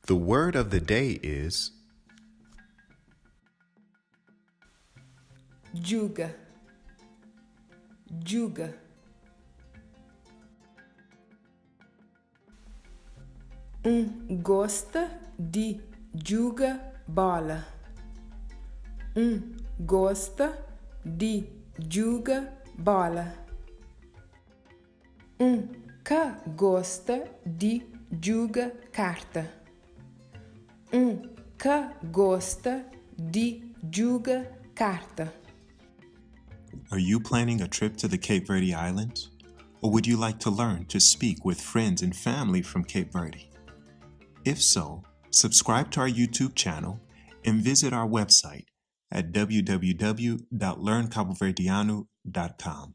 The word of the day is juga, juga. Gosta de jogar bola. Gosta de jogar bola. Que gosta de jogar carta. Que gosta de jogar carta. Are you planning a trip to the Cape Verde Islands? Or would you like to learn to speak with friends and family from Cape Verde? If so, subscribe to our YouTube channel and visit our website at www.learncaboverdiano.com.